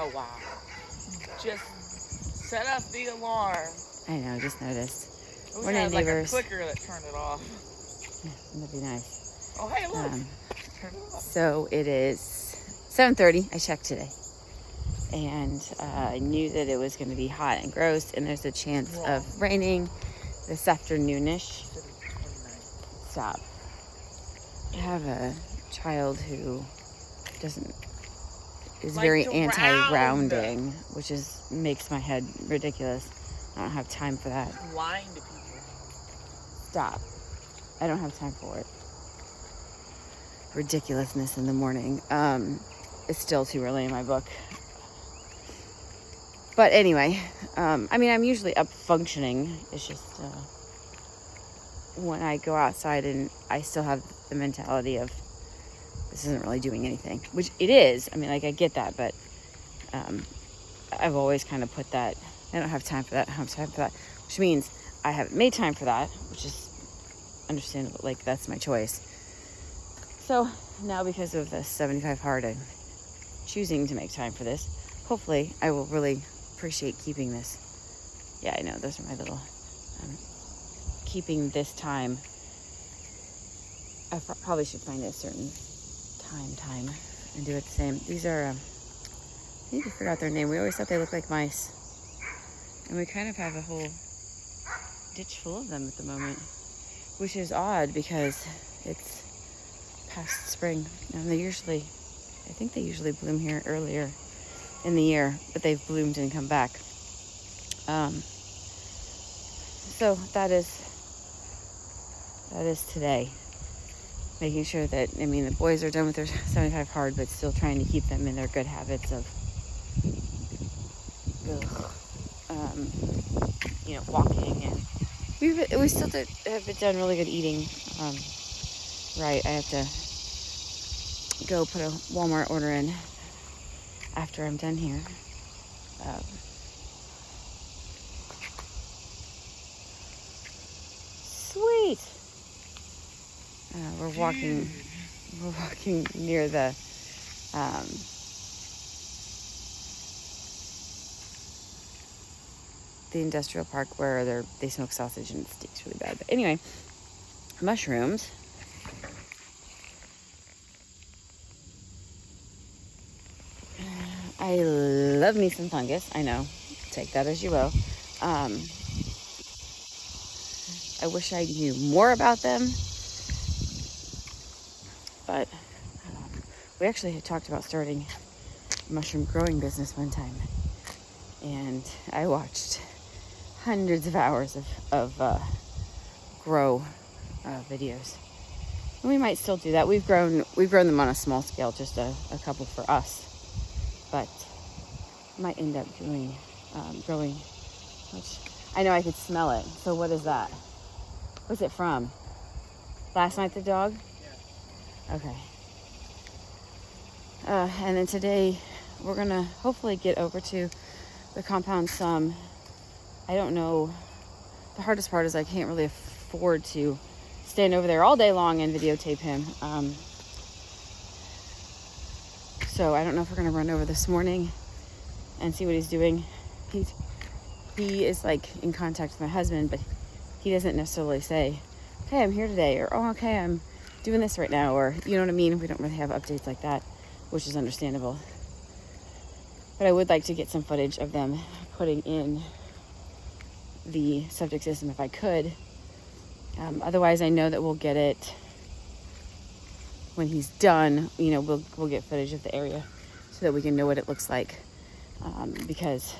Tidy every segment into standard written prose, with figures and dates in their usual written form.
Oh, wow. Just set up the alarm. I know, just noticed. We Morning, had like a neighbors. clicker that turned it off. Yeah, that'd be nice. Oh, hey, look. Turn it off. So it is 7:30. I checked today. And I knew that it was going to be hot and gross, and there's a chance of raining this afternoonish. Stop. I have a child who is Like very to anti-rounding, which makes my head ridiculous. I don't have time for that. Lying to people. Stop. I don't have time for it. Ridiculousness in the morning. It's still too early in my book. But anyway, I mean, I'm usually up functioning. It's just when I go outside and I still have the mentality of this isn't really doing anything, which it is. I mean, like, I get that, but I've always kind of put that, I don't have time for that, I don't have time for that, which means I haven't made time for that, which is understandable. Like, that's my choice. So now, because of the 75 hard, I'm choosing to make time for this. Hopefully I will really appreciate keeping this. Yeah, I know, those are my little keeping this time. I probably should find a certain time and do it the same. These are I need to figure out their name. We always thought they looked like mice, and we kind of have a whole ditch full of them at the moment, which is odd because it's past spring, and I think they usually bloom here earlier in the year, but they've bloomed and come back. So that is today. Making sure that, I mean, the boys are done with their 75 hard, but still trying to keep them in their good habits of, walking, and we still have done really good eating. Right, I have to go put a Walmart order in after I'm done here. Sweet. We're walking near the industrial park where they smoke sausage and it stinks really bad. But anyway, mushrooms. I love me some fungus. I know. Take that as you will. I wish I knew more about them. But we actually had talked about starting a mushroom growing business one time. And I watched hundreds of hours of grow videos. And we might still do that. We've grown them on a small scale, just a couple for us. But might end up doing growing, which I know I could smell it. So what is that? What's it from? Last night, the dog? Yeah. Okay. And then today we're gonna hopefully get over to the compound some. I don't know. The hardest part is I can't really afford to stand over there all day long and videotape him. So I don't know if we're gonna run over this morning and see what he's doing. He is like in contact with my husband, but he doesn't necessarily say, "Okay, I'm here today," or "Oh, okay, I'm doing this right now," or you know what I mean. We don't really have updates like that, which is understandable. But I would like to get some footage of them putting in the septic system if I could. Otherwise, I know that we'll get it when he's done. You know, we'll get footage of the area so that we can know what it looks like. Because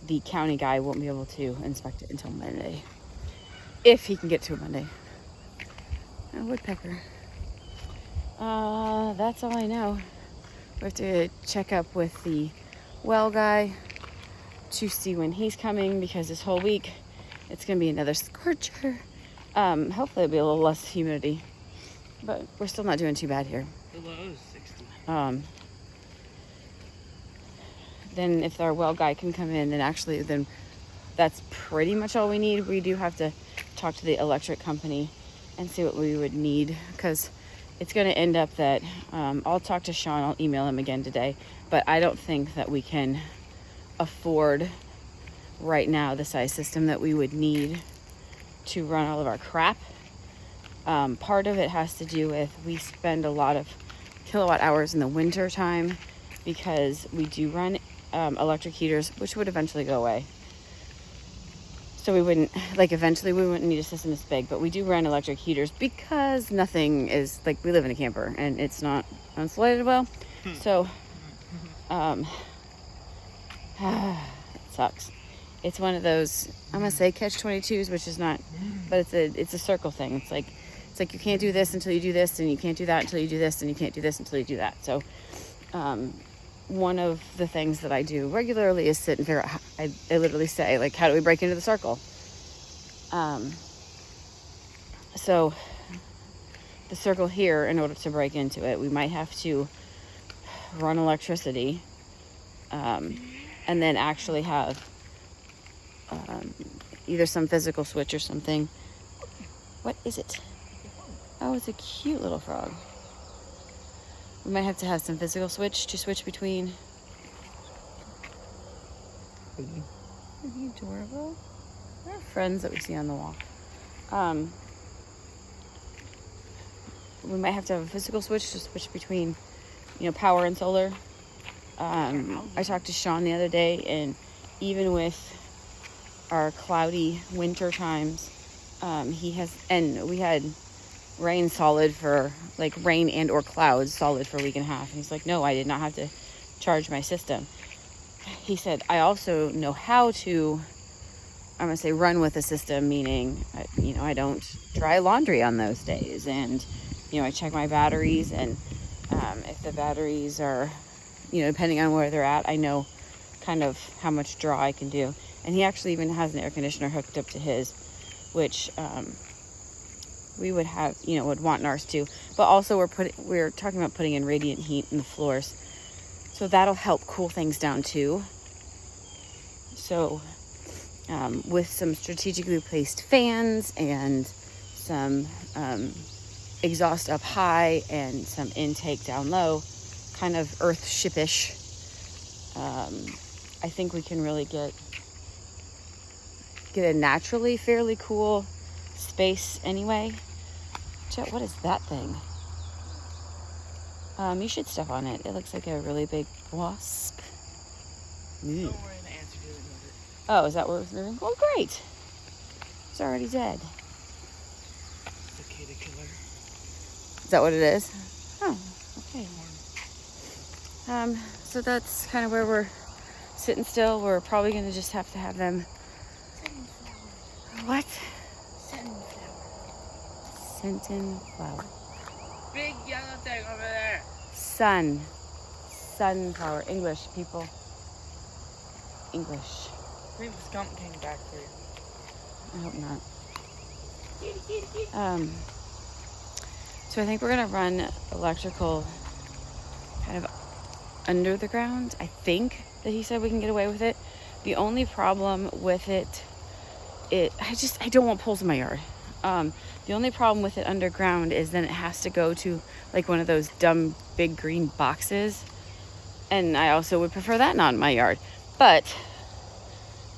the county guy won't be able to inspect it until Monday, if he can get to it Monday. A woodpecker. That's all I know. We have to check up with the well guy to see when he's coming, because this whole week it's gonna be another scorcher. Hopefully it'll be a little less humidity, but we're still not doing too bad here. The low is 60. Then if our well guy can come in, then that's pretty much all we need. We do have to talk to the electric company and see what we would need, because it's going to end up that I'll talk to Sean. I'll email him again today. But I don't think that we can afford right now the size system that we would need to run all of our crap. Part of it has to do with we spend a lot of kilowatt hours in the winter time because we do run electric heaters, which would eventually go away. So we wouldn't, like, eventually we wouldn't need a system this big, but we do run electric heaters because nothing is, like, we live in a camper and it's not insulated well. So, it sucks. It's one of those, I'm gonna say catch-22s, which is not, but it's a circle thing. It's like you can't do this until you do this, and you can't do that until you do this, and you can't do this until you do that. So, one of the things that I do regularly is sit and figure out, I literally say, like, how do we break into the circle? So the circle here, in order to break into it, we might have to run electricity, and then actually have either some physical switch or something. What is it? Oh, it's a cute little frog. We might have to have some physical switch to switch between. Isn't he adorable? They're friends that we see on the walk. We might have to have a physical switch to switch between, power and solar. I talked to Sean the other day, and even with our cloudy winter times, we had rain solid for, like, rain and or clouds solid for a week and a half. And he's like, no, I did not have to charge my system. He said, I also know how to, I'm going to say, run with a system, meaning, I don't dry laundry on those days. And, I check my batteries, and if the batteries are, depending on where they're at, I know kind of how much draw I can do. And he actually even has an air conditioner hooked up to his, which we would have, would want in ours too. But also we're talking about putting in radiant heat in the floors. So that'll help cool things down too. So with some strategically placed fans and some exhaust up high and some intake down low, kind of earth-shipish, I think we can really get a naturally fairly cool space anyway. Jet, what is that thing? You should step on it. It looks like a really big wasp. Oh, is that where it's moving? Oh, great. It's already dead. Cicada killer. Is that what it is? Oh, okay. So that's kind of where we're sitting still. We're probably going to just have to have them. What? Sunflower. Big yellow thing over there. Sunflower. English, people. English. I think the skunk came back for you. I hope not. So I think we're gonna run electrical kind of under the ground. I think that he said we can get away with it. The only problem with it, I don't want poles in my yard. The only problem with it underground is then it has to go to, like, one of those dumb big green boxes. And I also would prefer that not in my yard. But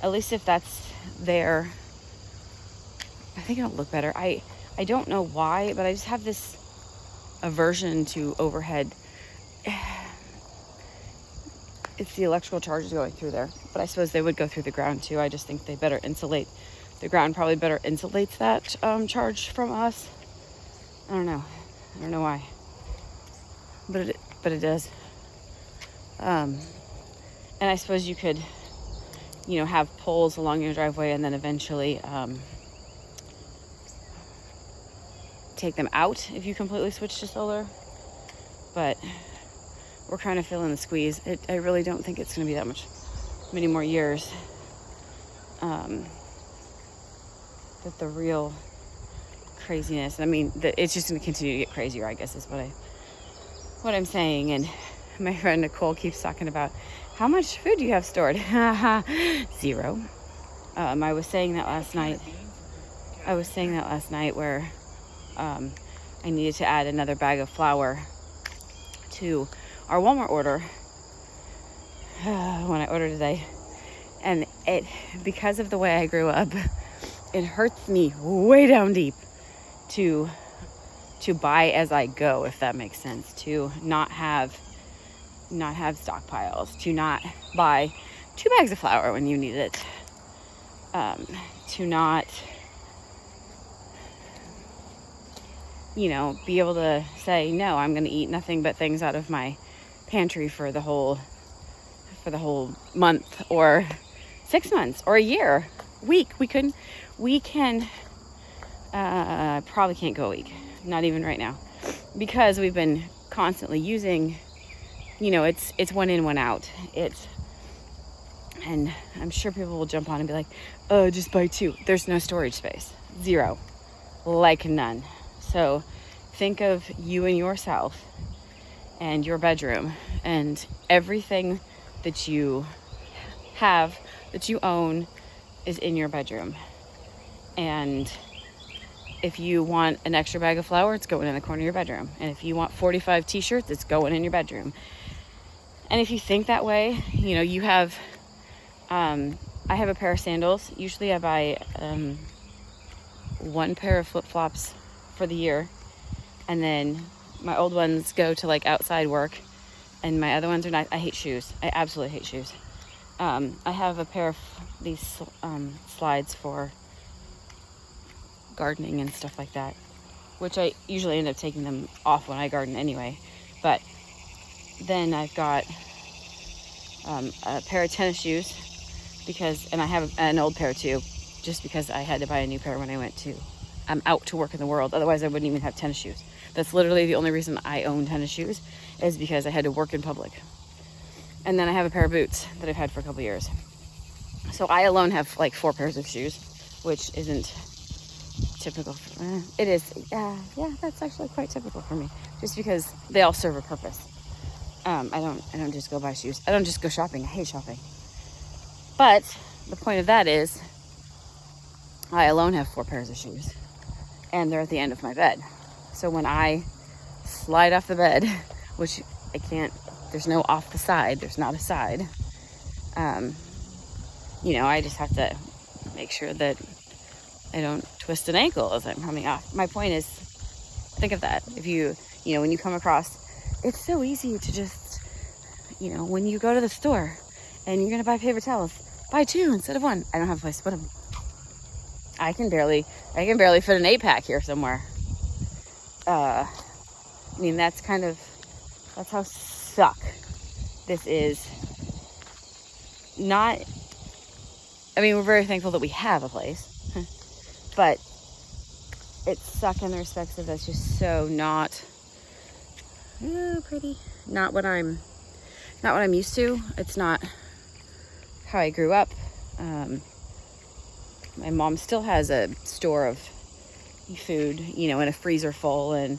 at least if that's there, I think it'll look better. I don't know why, but I just have this aversion to overhead. It's the electrical charges going through there. But I suppose they would go through the ground too. I just think they better insulate. The ground probably better insulates that charge from us. I don't know why, but it does. And I suppose you could, have poles along your driveway and then eventually take them out if you completely switch to solar. But we're kind of feeling the squeeze. I really don't think it's going to be many more years. That the real craziness, it's just going to continue to get crazier, I guess is what I'm saying. And my friend Nicole keeps talking about how much food do you have stored. 0. I was saying that last night where I needed to add another bag of flour to our Walmart order when I ordered today. And it, because of the way I grew up, it hurts me way down deep to buy as I go, if that makes sense, to not have stockpiles, to not buy 2 bags of flour when you need it, to not, be able to say, no, I'm going to eat nothing but things out of my pantry for the whole month or 6 months or a year, week. We probably can't go a week, not even right now, because we've been constantly using, it's one in, one out. And I'm sure people will jump on and be like, oh, just buy 2. There's no storage space. 0. Like none. So think of you and yourself and your bedroom and everything that you have, that you own, is in your bedroom. And if you want an extra bag of flour, it's going in the corner of your bedroom. And if you want 45 t-shirts, it's going in your bedroom. And if you think that way, you have, I have a pair of sandals. Usually I buy 1 pair of flip-flops for the year. And then my old ones go to like outside work. And my other ones are not. I hate shoes. I absolutely hate shoes. I have a pair of these slides for gardening and stuff like that, which I usually end up taking them off when I garden anyway. But then I've got a pair of tennis shoes and I have an old pair too, just because I had to buy a new pair when I went out to work in the world. Otherwise, I wouldn't even have tennis shoes. That's literally the only reason I own tennis shoes, is because I had to work in public. And then I have a pair of boots that I've had for a couple years. So I alone have like 4 pairs of shoes, which isn't typical. It is. Yeah, that's actually quite typical for me, just because they all serve a purpose. I don't just go buy shoes. I don't just go shopping. I hate shopping. But the point of that is, I alone have 4 pairs of shoes, and they're at the end of my bed. So when I slide off the bed, which I can't, there's no off the side, there's not a side, I just have to make sure that I don't twist an ankle as I'm coming off. My point is, think of that. If when you come across, it's so easy to just, when you go to the store and you're going to buy paper towels, buy 2 instead of 1. I don't have a place to put them. I can barely fit an 8-pack here somewhere. That's how suck this is. We're very thankful that we have a place, but it's suck in the respects of that's just so not pretty. Not what I'm used to. It's not how I grew up. My mom still has a store of food, in a freezer full, and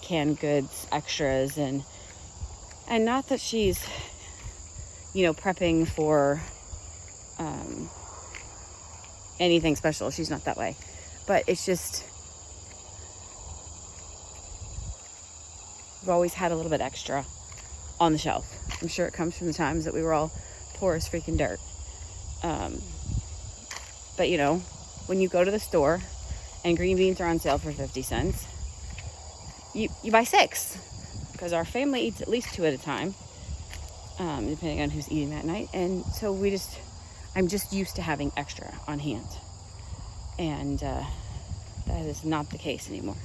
canned goods, extras, and not that she's, prepping for anything special. She's not that way. But it's just, we've always had a little bit extra on the shelf. I'm sure it comes from the times that we were all poor as freaking dirt. But when you go to the store and green beans are on sale for 50 cents, you buy 6, because our family eats at least 2 at a time, depending on who's eating that night. And so I'm just used to having extra on hand, and that is not the case anymore.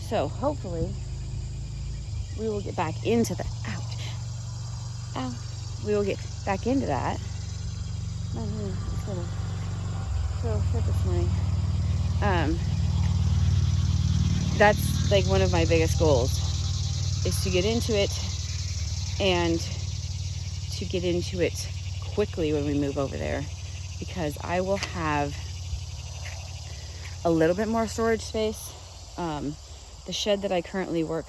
So hopefully we will get back into that. We will get back into that. My knee is gonna throw a fit this morning. That's like one of my biggest goals, is to get into it, and to get into it quickly when we move over there, because I will have a little bit more storage space. The shed that I currently work,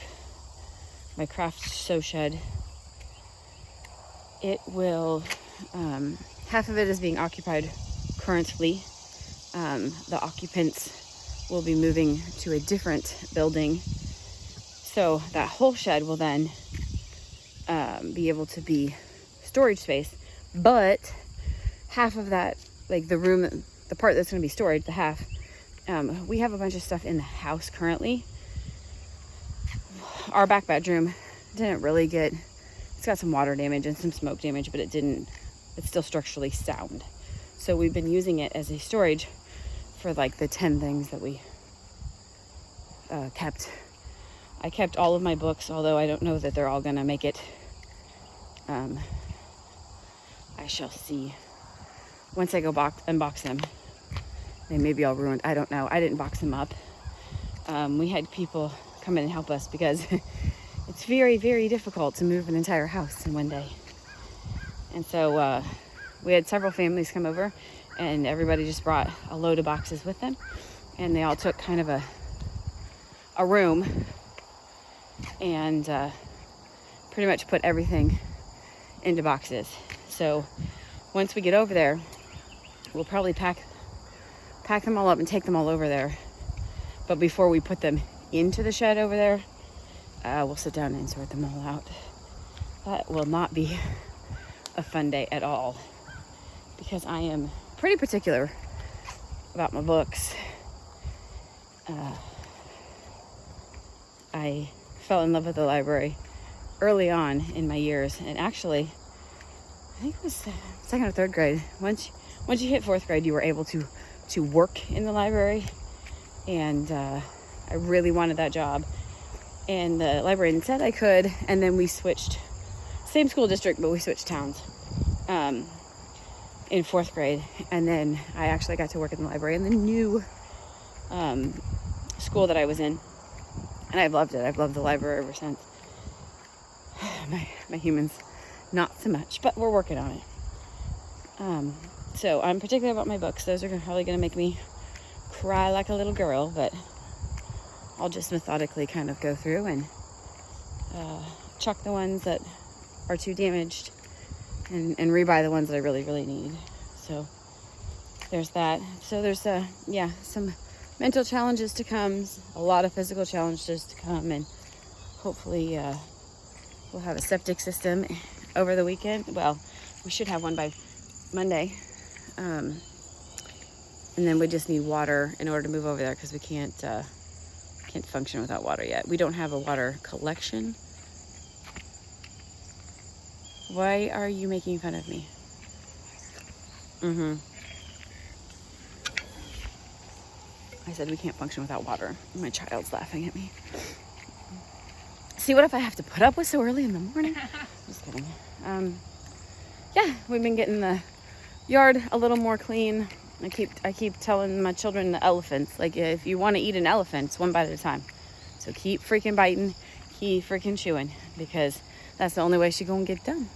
my craft sew shed, it will, half of it is being occupied currently. The occupants we'll be moving to a different building. So that whole shed will then be able to be storage space. But half of that, like the room, the part that's going to be storage, the half, we have a bunch of stuff in the house currently. Our back bedroom didn't really get, it's got some water damage and some smoke damage, but it's still structurally sound. So we've been using it as a storage for like the 10 things that we kept. I kept all of my books, although I don't know that they're all gonna make it. I shall see. Once I go unbox them, they may be all ruined. I don't know. I didn't box them up. We had people come in and help us because it's very, very difficult to move an entire house in one day. And so we had several families come over, and everybody just brought a load of boxes with them, and they all took kind of a room and pretty much put everything into boxes. So once we get over there, we'll probably pack them all up and take them all over there. But before we put them into the shed over there, we'll sit down and sort them all out. That will not be a fun day at all, because I am pretty particular about my books. I fell in love with the library early on in my years, and actually I think it was second or third grade. Once you hit fourth grade, you were able to work in the library, and I really wanted that job, and the librarian said I could, and then we switched, same school district, but we switched towns in fourth grade, and then I actually got to work in the library in the new school that I was in, and I've loved it. I've loved the library ever since. My humans, not so much, but we're working on it. So I'm particular about my books. Those are probably going to make me cry like a little girl, but I'll just methodically kind of go through and chuck the ones that are too damaged and rebuy the ones that I really, really need. So there's that. So there's some mental challenges to come, a lot of physical challenges to come, and hopefully we'll have a septic system over the weekend. Well, we should have one by Monday. And then we just need water in order to move over there, because we can't function without water yet. We don't have a water collection. Why are you making fun of me? I said we can't function without water. My child's laughing at me. See, what if I have to put up with so early in the morning? Just kidding. Yeah, we've been getting the yard a little more clean. I keep telling my children the elephants, like, if you want to eat an elephant, it's one bite at a time. So keep freaking biting, keep freaking chewing, because that's the only way she's gonna get done.